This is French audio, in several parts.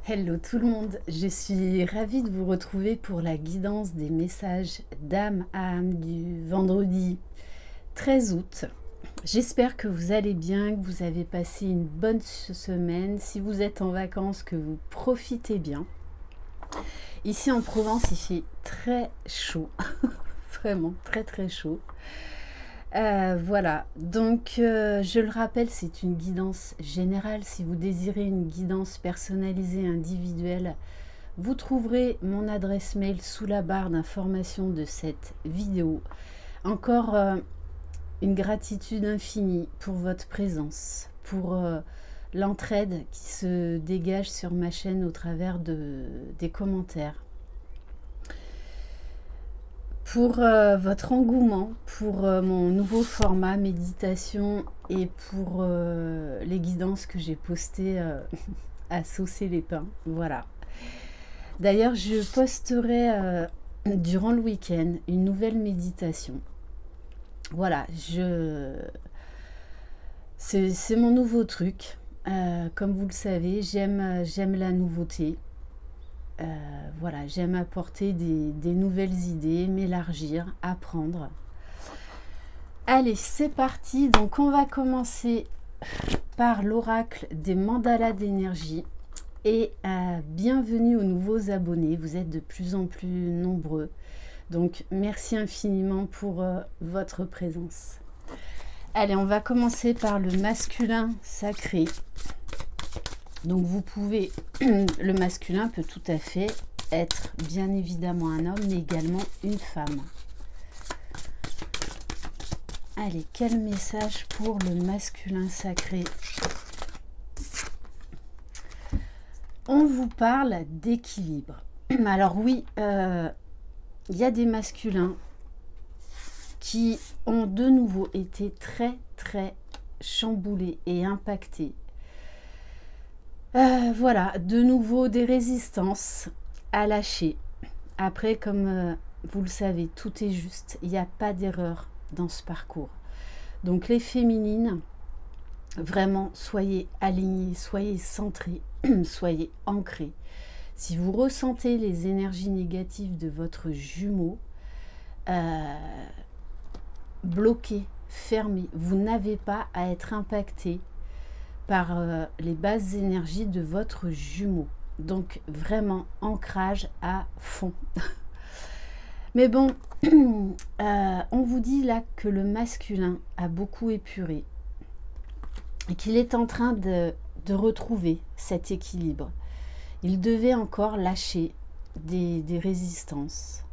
Hello tout le monde, je suis ravie de vous retrouver pour la guidance des messages d'âme à âme du vendredi 13 août. J'espère que vous allez bien, que vous avez passé une bonne semaine. Si vous êtes en vacances, que vous profitez bien. Ici en Provence, il fait très chaud, vraiment très très chaud. Voilà, donc je le rappelle, c'est une guidance générale. Si vous désirez une guidance personnalisée individuelle, vous trouverez mon adresse mail sous la barre d'information de cette vidéo. Encore une gratitude infinie pour votre présence, pour l'entraide qui se dégage sur ma chaîne au travers des commentaires, pour votre engouement, pour mon nouveau format méditation et pour les guidances que j'ai postées à saucer les pains. Voilà. D'ailleurs, je posterai durant le week-end une nouvelle méditation. Voilà, c'est mon nouveau truc. Comme vous le savez, j'aime la nouveauté. Voilà, j'aime apporter des nouvelles idées, m'élargir, apprendre. Allez, c'est parti. Donc, on va commencer par l'oracle des mandalas d'énergie. Et bienvenue aux nouveaux abonnés. Vous êtes de plus en plus nombreux. Donc, merci infiniment pour votre présence. Allez, on va commencer par le masculin sacré. Donc vous pouvez, le masculin peut tout à fait être bien évidemment un homme, mais également une femme. Allez, quel message pour le masculin sacré? On vous parle d'équilibre. Alors oui, il y a des masculins qui ont de nouveau été très très chamboulés et impactés. Voilà, de nouveau des résistances à lâcher. Après, comme vous le savez, tout est juste. Il n'y a pas d'erreur dans ce parcours. Donc les féminines, vraiment, soyez alignés, soyez centrés, soyez ancrés. Si vous ressentez les énergies négatives de votre jumeau, bloqué, fermé, vous n'avez pas à être impacté par les basses énergies de votre jumeau. Donc vraiment ancrage à fond. Mais bon, on vous dit là que le masculin a beaucoup épuré et qu'il est en train de retrouver cet équilibre. Il devait encore lâcher des résistances.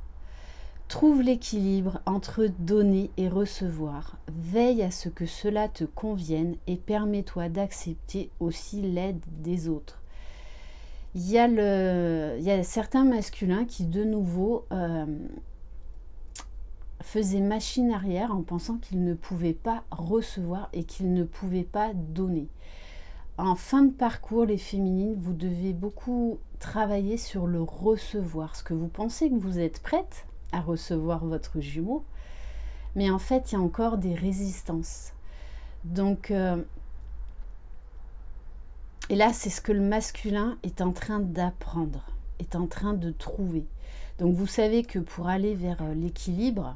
Trouve l'équilibre entre donner et recevoir. Veille à ce que cela te convienne et permets-toi d'accepter aussi l'aide des autres. Il y a certains masculins qui, de nouveau, faisaient machine arrière en pensant qu'ils ne pouvaient pas recevoir et qu'ils ne pouvaient pas donner. En fin de parcours, les féminines, vous devez beaucoup travailler sur le recevoir. Parce que vous pensez que vous êtes prête à recevoir votre jumeau, mais en fait il y a encore des résistances. Donc et là c'est ce que le masculin est en train d'apprendre, est en train de trouver. Donc vous savez que pour aller vers l'équilibre,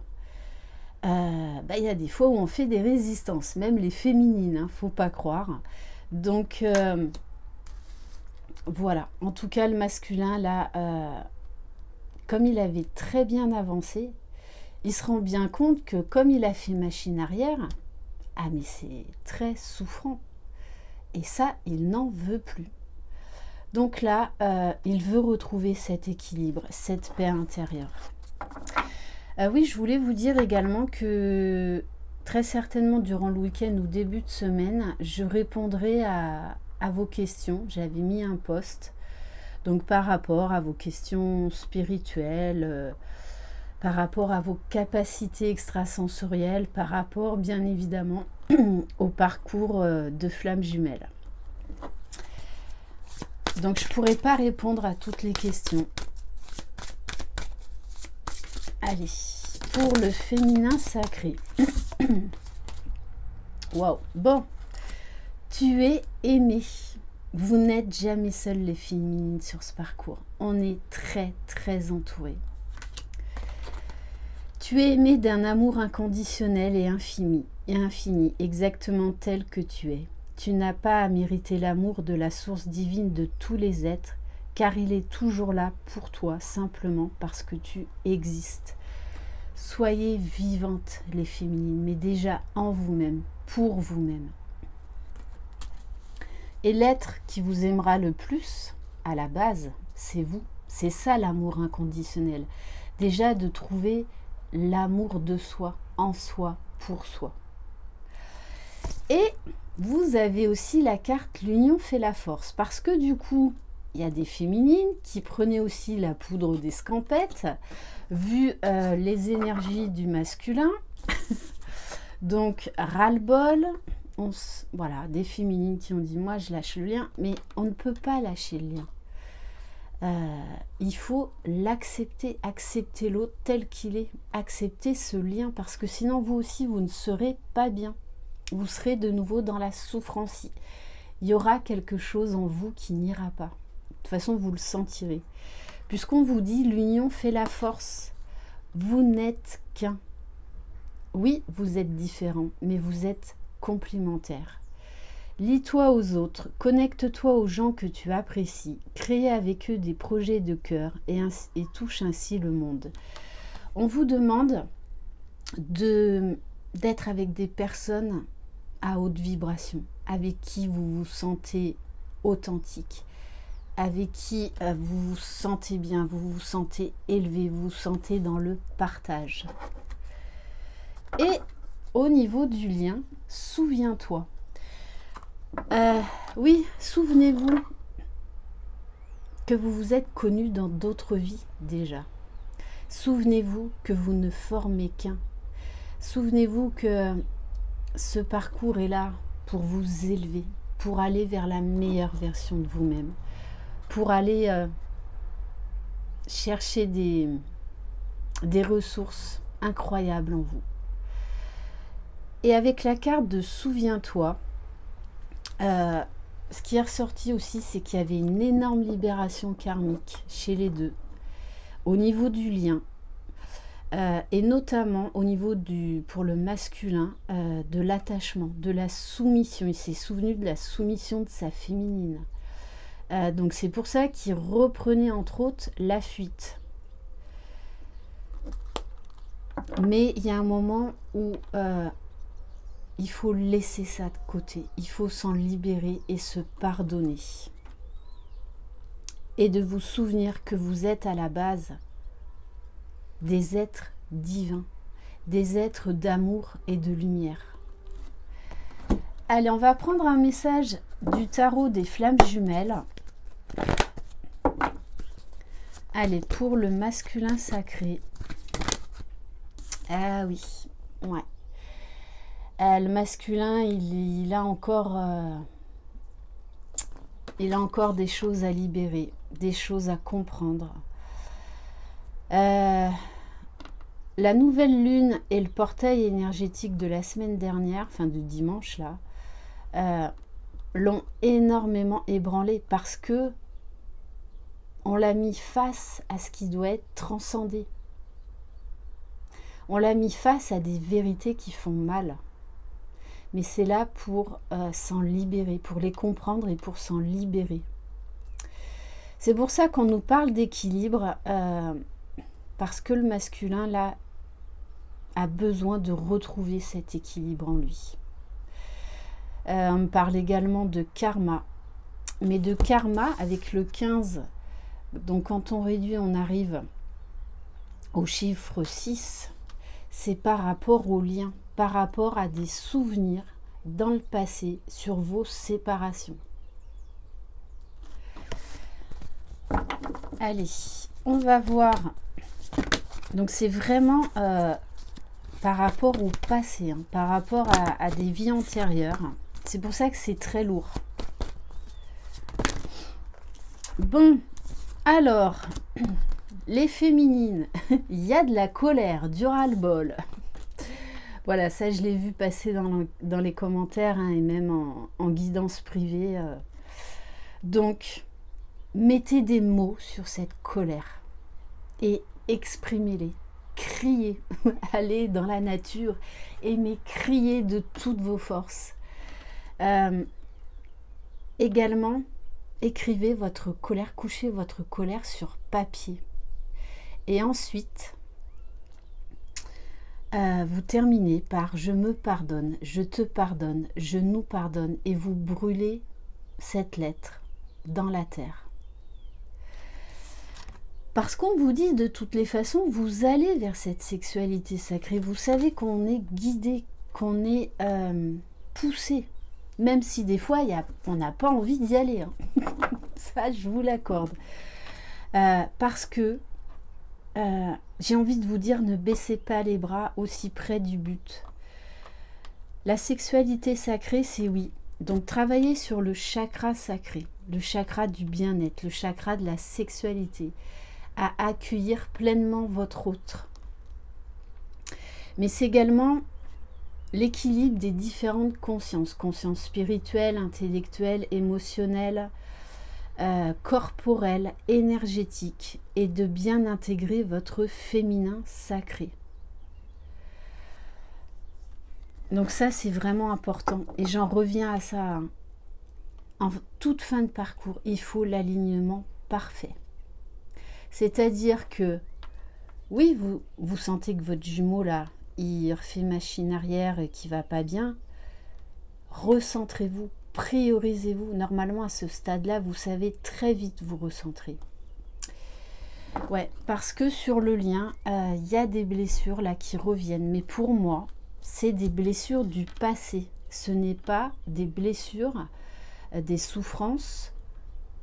il y a des fois où on fait des résistances, même les féminines, hein, faut pas croire. Donc voilà, en tout cas le masculin là, comme il avait très bien avancé, il se rend bien compte que comme il a fait machine arrière, ah mais c'est très souffrant. Et ça, il n'en veut plus. Donc là, il veut retrouver cet équilibre, cette paix intérieure. Oui, je voulais vous dire également que très certainement durant le week-end ou début de semaine, je répondrai à vos questions. J'avais mis un post. Donc par rapport à vos questions spirituelles, par rapport à vos capacités extrasensorielles, par rapport bien évidemment au parcours de flammes jumelles. Donc je ne pourrai pas répondre à toutes les questions. Allez, pour le féminin sacré. Waouh, bon, tu es aimé. Vous n'êtes jamais seuls les féminines sur ce parcours. On est très, très entourés. Tu es aimé d'un amour inconditionnel et infini, exactement tel que tu es. Tu n'as pas à mériter l'amour de la source divine de tous les êtres, car il est toujours là pour toi, simplement parce que tu existes. Soyez vivantes, les féminines, mais déjà en vous-même, pour vous-même. Et l'être qui vous aimera le plus, à la base, c'est vous. C'est ça l'amour inconditionnel. Déjà de trouver l'amour de soi, en soi, pour soi. Et vous avez aussi la carte l'union fait la force, parce que du coup, il y a des féminines qui prenaient aussi la poudre d'escampette, vu les énergies du masculin. Donc, ras-le-bol, voilà, des féminines qui ont dit, moi je lâche le lien, mais on ne peut pas lâcher le lien. Il faut l'accepter, accepter l'autre tel qu'il est, accepter ce lien, parce que sinon vous aussi vous ne serez pas bien, vous serez de nouveau dans la souffrance, il y aura quelque chose en vous qui n'ira pas, de toute façon vous le sentirez, puisqu'on vous dit l'union fait la force, vous n'êtes qu'un, oui vous êtes différents, mais vous êtes complémentaires. Lie-toi aux autres, connecte-toi aux gens que tu apprécies, crée avec eux des projets de cœur et touche ainsi le monde. On vous demande d'être avec des personnes à haute vibration, avec qui vous vous sentez authentique, avec qui vous vous sentez bien, vous vous sentez élevé, vous vous sentez dans le partage. Et au niveau du lien, souviens-toi. Oui, souvenez-vous que vous vous êtes connus dans d'autres vies déjà. Souvenez-vous que vous ne formez qu'un. Souvenez-vous que ce parcours est là pour vous élever, pour aller vers la meilleure version de vous-même, pour aller chercher des ressources incroyables en vous. Et avec la carte de souviens-toi, ce qui est ressorti aussi, c'est qu'il y avait une énorme libération karmique chez les deux, au niveau du lien, et notamment au niveau pour le masculin, de l'attachement, de la soumission. Il s'est souvenu de la soumission de sa féminine. Donc c'est pour ça qu'il reprenait entre autres la fuite. Mais il y a un moment où il faut laisser ça de côté, il faut s'en libérer et se pardonner. Et de vous souvenir que vous êtes à la base des êtres divins, des êtres d'amour et de lumière. Allez, on va prendre un message du tarot des flammes jumelles. Allez, pour le masculin sacré. Ah oui, ouais. Le masculin, il a encore des choses à libérer, des choses à comprendre. La nouvelle lune et le portail énergétique de la semaine dernière, enfin de dimanche là, l'ont énormément ébranlé parce que on l'a mis face à ce qui doit être transcendé. On l'a mis face à des vérités qui font mal. Mais c'est là pour s'en libérer, pour les comprendre et pour s'en libérer. C'est pour ça qu'on nous parle d'équilibre, parce que le masculin, là, a besoin de retrouver cet équilibre en lui. On me parle également de karma, mais de karma avec le 15. Donc quand on réduit, on arrive au chiffre 6. C'est par rapport au lien, par rapport à des souvenirs dans le passé sur vos séparations. Allez, on va voir. Donc c'est vraiment par rapport au passé, hein, par rapport à des vies antérieures. C'est pour ça que c'est très lourd. Bon, alors, les féminines, il y a de la colère, du ras-le-bol. Voilà, ça je l'ai vu passer dans les commentaires, hein, et même en guidance privée. Donc, mettez des mots sur cette colère et exprimez-les. Criez, allez dans la nature, aimez crier de toutes vos forces. Également, écrivez votre colère, couchez votre colère sur papier. Et ensuite, vous terminez par « je me pardonne, je te pardonne, je nous pardonne » et vous brûlez cette lettre dans la terre. Parce qu'on vous dit de toutes les façons, vous allez vers cette sexualité sacrée. Vous savez qu'on est guidé, qu'on est poussé. Même si des fois, on n'a pas envie d'y aller. Hein. Ça, je vous l'accorde. Parce que j'ai envie de vous dire, ne baissez pas les bras aussi près du but. La sexualité sacrée, c'est oui. Donc, travaillez sur le chakra sacré, le chakra du bien-être, le chakra de la sexualité, à accueillir pleinement votre autre. Mais c'est également l'équilibre des différentes consciences, conscience spirituelle, intellectuelle, émotionnelle, corporelle, énergétique, et de bien intégrer votre féminin sacré. Donc ça, c'est vraiment important. Et j'en reviens à ça. Hein. En toute fin de parcours, il faut l'alignement parfait. C'est-à-dire que, oui, vous sentez que votre jumeau, là, il refait machine arrière et qui va pas bien. Recentrez-vous, priorisez-vous. Normalement, à ce stade-là, vous savez très vite vous recentrer. Ouais, parce que sur le lien, il y a des blessures là qui reviennent. Mais pour moi, c'est des blessures du passé. Ce n'est pas des blessures, des souffrances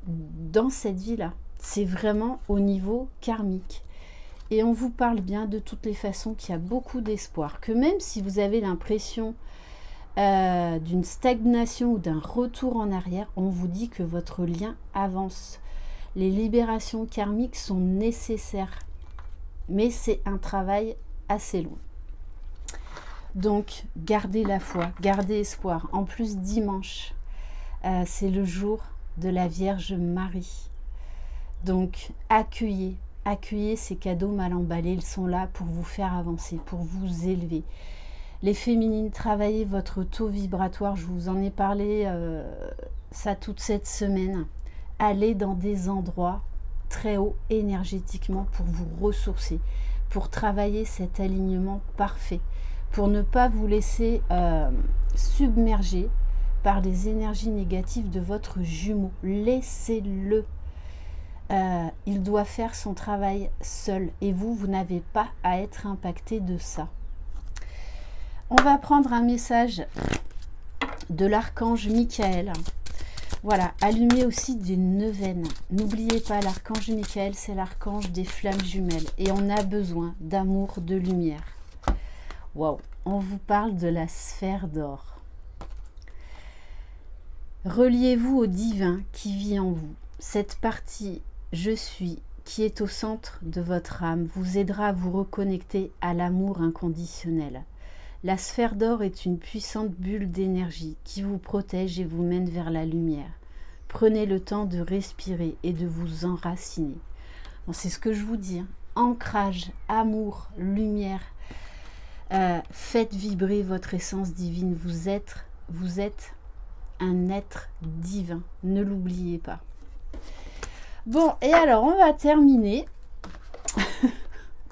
dans cette vie-là. C'est vraiment au niveau karmique. Et on vous parle bien de toutes les façons qu'il y a beaucoup d'espoir. Que même si vous avez l'impression d'une stagnation ou d'un retour en arrière, on vous dit que votre lien avance. Les libérations karmiques sont nécessaires. Mais c'est un travail assez long. Donc, gardez la foi, gardez espoir. En plus, dimanche, c'est le jour de la Vierge Marie. Donc, accueillez ces cadeaux mal emballés. Ils sont là pour vous faire avancer, pour vous élever. Les féminines, travaillez votre taux vibratoire. Je vous en ai parlé ça toute cette semaine. Allez dans des endroits très hauts énergétiquement pour vous ressourcer, pour travailler cet alignement parfait, pour ne pas vous laisser submerger par les énergies négatives de votre jumeau. Laissez-le. Il doit faire son travail seul et vous n'avez pas à être impacté de ça. On va prendre un message de l'archange Michael. Voilà, allumez aussi des neuvaines. N'oubliez pas, l'archange Michael, c'est l'archange des flammes jumelles et on a besoin d'amour, de lumière. Waouh, on vous parle de la sphère d'or. Reliez-vous au divin qui vit en vous. Cette partie je suis qui est au centre de votre âme vous aidera à vous reconnecter à l'amour inconditionnel. La sphère d'or est une puissante bulle d'énergie qui vous protège et vous mène vers la lumière. Prenez le temps de respirer et de vous enraciner. Bon, c'est ce que je vous dis. Hein. Ancrage, amour, lumière. Faites vibrer votre essence divine. Vous êtes un être divin. Ne l'oubliez pas. Bon, et alors on va terminer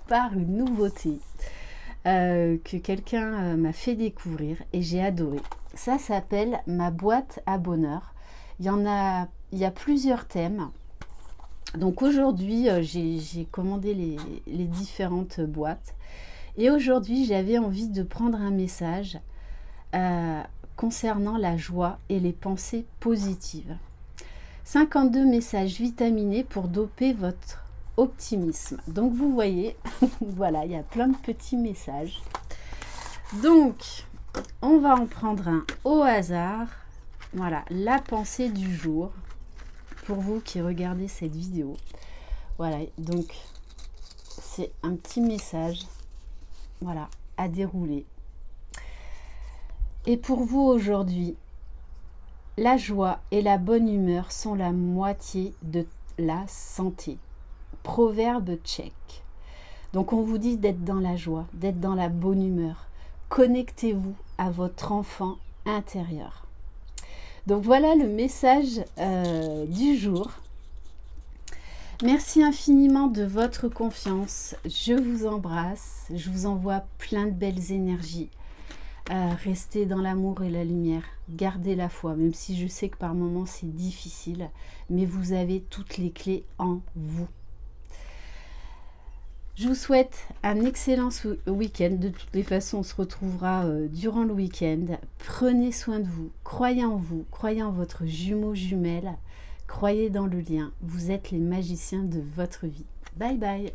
par une nouveauté que quelqu'un m'a fait découvrir et j'ai adoré. Ça s'appelle ma boîte à bonheur. Il y a plusieurs thèmes. Donc aujourd'hui, j'ai commandé les différentes boîtes. Et aujourd'hui, j'avais envie de prendre un message concernant la joie et les pensées positives. 52 messages vitaminés pour doper votre optimisme. Donc vous voyez, voilà, il y a plein de petits messages. Donc, on va en prendre un au hasard. Voilà, la pensée du jour pour vous qui regardez cette vidéo. Voilà, donc c'est un petit message, voilà, à dérouler. Et pour vous aujourd'hui, La joie et la bonne humeur sont la moitié de la santé. Proverbe tchèque. Donc on vous dit d'être dans la joie, d'être dans la bonne humeur. Connectez-vous à votre enfant intérieur. Donc voilà le message du jour. Merci infiniment de votre confiance. Je vous embrasse. Je vous envoie plein de belles énergies. Restez dans l'amour et la lumière. Gardez la foi, même si je sais que par moments c'est difficile. Mais vous avez toutes les clés en vous. Je vous souhaite un excellent week-end. De toutes les façons, on se retrouvera durant le week-end. Prenez soin de vous. Croyez en vous. Croyez en votre jumeau jumelle. Croyez dans le lien. Vous êtes les magiciens de votre vie. Bye bye.